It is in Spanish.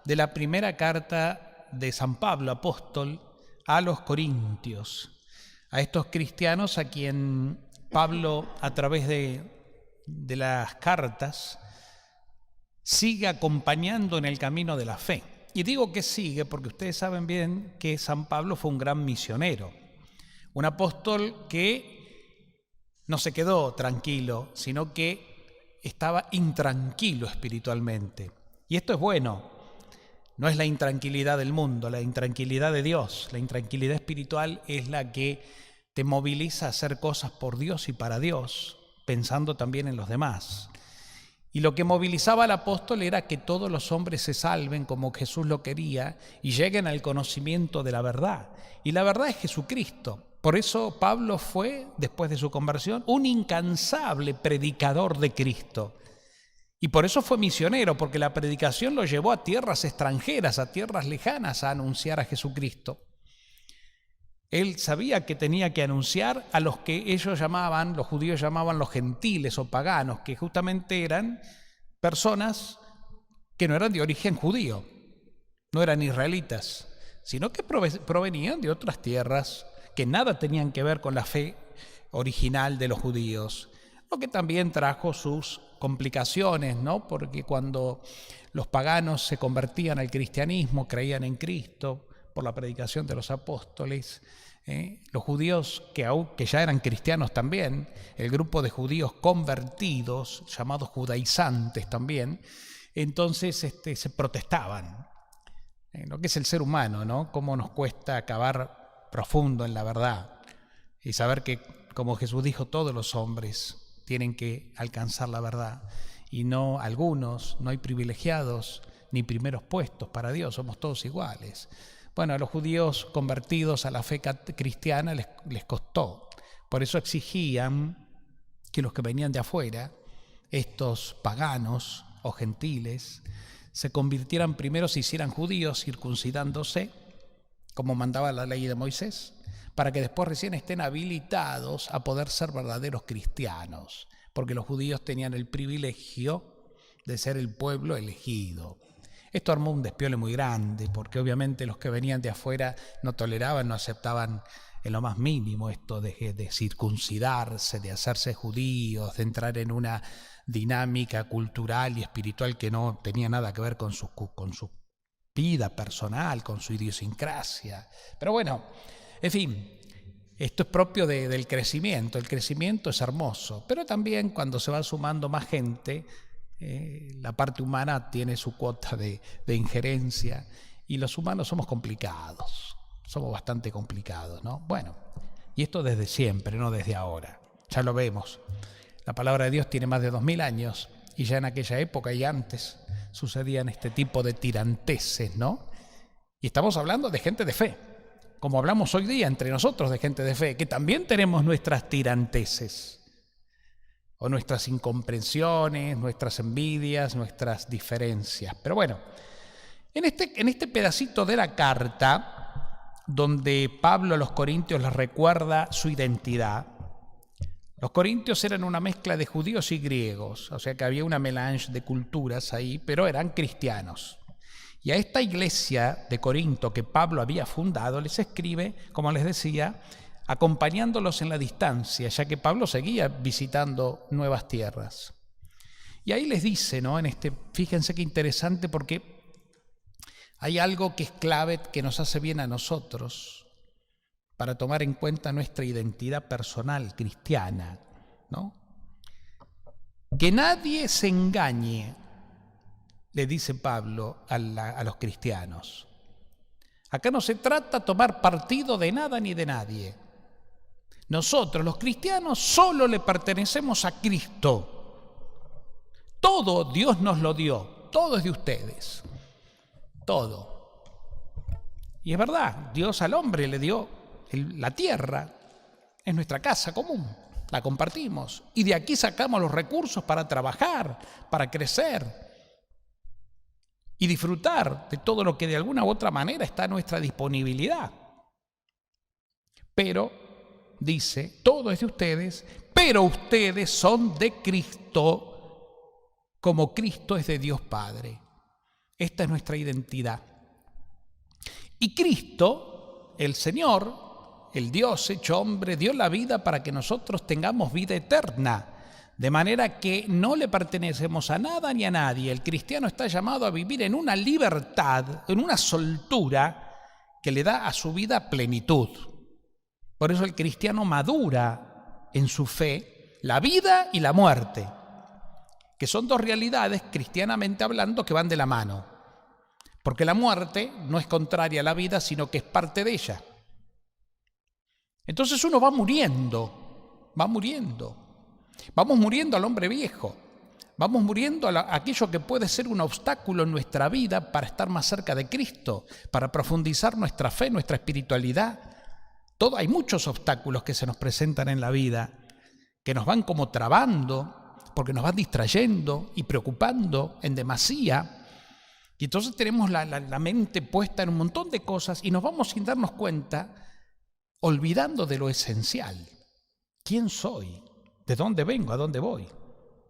de la primera carta de San Pablo, apóstol, a los Corintios, a estos cristianos a quien Pablo, a través de las cartas, sigue acompañando en el camino de la fe. Y digo que sigue porque ustedes saben bien que San Pablo fue un gran misionero, un apóstol que no se quedó tranquilo, sino que estaba intranquilo espiritualmente. Y esto es bueno. No es la intranquilidad del mundo, la intranquilidad de Dios. La intranquilidad espiritual es la que te moviliza a hacer cosas por Dios y para Dios, pensando también en los demás. Y lo que movilizaba al apóstol era que todos los hombres se salven como Jesús lo quería y lleguen al conocimiento de la verdad. Y la verdad es Jesucristo. Por eso Pablo fue, después de su conversión, un incansable predicador de Cristo. Y por eso fue misionero, porque la predicación lo llevó a tierras extranjeras, a tierras lejanas, a anunciar a Jesucristo. Él sabía que tenía que anunciar a los que ellos llamaban, los judíos llamaban los gentiles o paganos, que justamente eran personas que no eran de origen judío, no eran israelitas, sino que provenían de otras tierras que nada tenían que ver con la fe original de los judíos, lo que también trajo sus complicaciones, ¿no? Porque cuando los paganos se convertían al cristianismo, creían en Cristo por la predicación de los apóstoles, los judíos que ya eran cristianos también, el grupo de judíos convertidos, llamados judaizantes también, entonces se protestaban. Lo que es el ser humano, ¿no? Cómo nos cuesta acabar profundo en la verdad y saber que, como Jesús dijo, todos los hombres tienen que alcanzar la verdad y no algunos, no hay privilegiados ni primeros puestos para Dios, somos todos iguales. Bueno, a los judíos convertidos a la fe cristiana les costó, por eso exigían que los que venían de afuera, estos paganos o gentiles, se convirtieran primero, se hicieran judíos circuncidándose, como mandaba la ley de Moisés, para que después recién estén habilitados a poder ser verdaderos cristianos, porque los judíos tenían el privilegio de ser el pueblo elegido. Esto armó un despiole muy grande, porque obviamente los que venían de afuera no toleraban, no aceptaban en lo más mínimo esto de circuncidarse, de hacerse judíos, de entrar en una dinámica cultural y espiritual que no tenía nada que ver con su vida personal, con su idiosincrasia. Pero bueno, en fin, esto es propio del crecimiento. El crecimiento es hermoso, pero también cuando se va sumando más gente, la parte humana tiene su cuota de injerencia y los humanos somos complicados, somos bastante complicados, ¿no? Bueno, y esto desde siempre, no desde ahora, ya lo vemos. La palabra de Dios tiene más de 2000 años y ya en aquella época y antes sucedían este tipo de tiranteses, ¿no? Y estamos hablando de gente de fe, como hablamos hoy día entre nosotros de gente de fe, que también tenemos nuestras tiranteses, o nuestras incomprensiones, nuestras envidias, nuestras diferencias. Pero bueno, en este pedacito de la carta, donde Pablo a los corintios les recuerda su identidad, los corintios eran una mezcla de judíos y griegos, o sea que había una melange de culturas ahí, pero eran cristianos. Y a esta iglesia de Corinto que Pablo había fundado, les escribe, como les decía, acompañándolos en la distancia, ya que Pablo seguía visitando nuevas tierras. Y ahí les dice, ¿no? Fíjense qué interesante, porque hay algo que es clave, que nos hace bien a nosotros, para tomar en cuenta nuestra identidad personal cristiana, ¿no? Que nadie se engañe, le dice Pablo a los cristianos. Acá no se trata de tomar partido de nada ni de nadie. Nosotros, los cristianos, solo le pertenecemos a Cristo. Todo Dios nos lo dio, todo es de ustedes, todo. Y es verdad, Dios al hombre le dio la tierra, es nuestra casa común, la compartimos. Y de aquí sacamos los recursos para trabajar, para crecer y disfrutar de todo lo que de alguna u otra manera está a nuestra disponibilidad. Pero dice, todo es de ustedes, pero ustedes son de Cristo, como Cristo es de Dios Padre. Esta es nuestra identidad. Y Cristo, el Señor, el Dios hecho hombre, dio la vida para que nosotros tengamos vida eterna. De manera que no le pertenecemos a nada ni a nadie. El cristiano está llamado a vivir en una libertad, en una soltura que le da a su vida plenitud. Por eso el cristiano madura en su fe la vida y la muerte, que son dos realidades, cristianamente hablando, que van de la mano. Porque la muerte no es contraria a la vida, sino que es parte de ella. Entonces uno va muriendo. Vamos muriendo al hombre viejo. Vamos muriendo a aquello que puede ser un obstáculo en nuestra vida para estar más cerca de Cristo, para profundizar nuestra fe, nuestra espiritualidad. Hay muchos obstáculos que se nos presentan en la vida, que nos van como trabando, porque nos van distrayendo y preocupando en demasía. Y entonces tenemos la mente puesta en un montón de cosas y nos vamos sin darnos cuenta, olvidando de lo esencial. ¿Quién soy? ¿De dónde vengo? ¿A dónde voy?